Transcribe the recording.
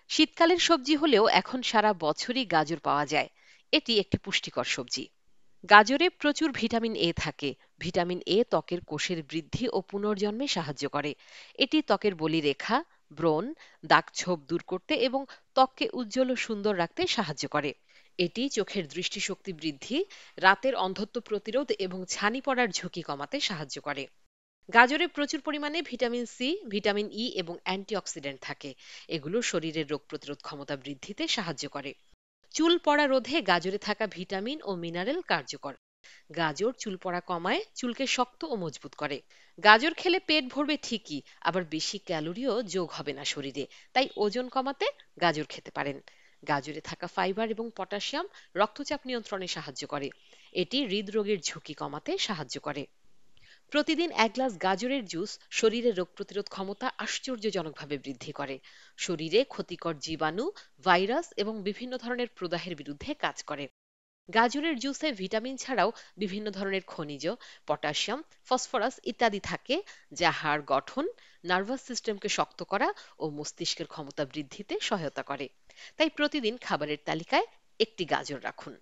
শীতকালের সবজি হলেও এখন সারা বছরই গাজর পাওয়া যায়। এটি একটি পুষ্টিকর সবজি। গাজরে প্রচুর ভিটামিন এ থাকে। ভিটামিন এ ত্বকের কোষের বৃদ্ধি ও পুনর্জন্মে সাহায্য করে। এটি ত্বকের বলিরেখা, ব্রণ, দাগছোপ দূর করতে এবং ত্বককে উজ্জ্বল ও সুন্দর রাখতে সাহায্য করে। এটি চোখের দৃষ্টিশক্তি বৃদ্ধি, রাতের অন্ধত্ব প্রতিরোধ এবং ছানি পড়ার ঝুঁকি কমাতে সাহায্য করে। গাজরে প্রচুর পরিমাণে ভিটামিন সি, ভিটামিন ই এবং অ্যান্টিঅক্সিডেন্ট থাকে। এগুলো শরীরের রোগ প্রতিরোধ ক্ষমতা বৃদ্ধিতে সাহায্য করে। চুল পড়া রোধে গাজরে থাকা ভিটামিন ও মিনারেল কার্যকর। গাজর চুল পড়া কমায়, চুলকে শক্ত ও মজবুত করে। গাজর খেলে পেট ভরবে ঠিকই, আবার বেশি ক্যালোরিও যোগ হবে না শরীরে। তাই ওজন কমাতে গাজর খেতে পারেন। গাজরে থাকা ফাইবার এবং পটাশিয়াম রক্তচাপ নিয়ন্ত্রণে সাহায্য করে। এটি হৃদরোগের ঝুঁকি কমাতে সাহায্য করে। প্রতিদিন এক গ্লাস গাজরের জুস শরীরের রোগ প্রতিরোধ ক্ষমতা আশ্চর্যজনকভাবে বৃদ্ধি করে। শরীরে ক্ষতিকর জীবাণু, ভাইরাস এবং বিভিন্ন ধরনের প্রদাহের বিরুদ্ধে কাজ করে। গাজরের জুসে ভিটামিন ছাড়াও বিভিন্ন ধরনের খনিজ, পটাশিয়াম, ফসফরাস ইত্যাদি থাকে, যা হাড় গঠন, নার্ভাস সিস্টেমকে শক্ত করা ও মস্তিষ্কের ক্ষমতা বৃদ্ধিতে সহায়তা করে। তাই প্রতিদিন খাবারের তালিকায় একটি গাজর রাখুন।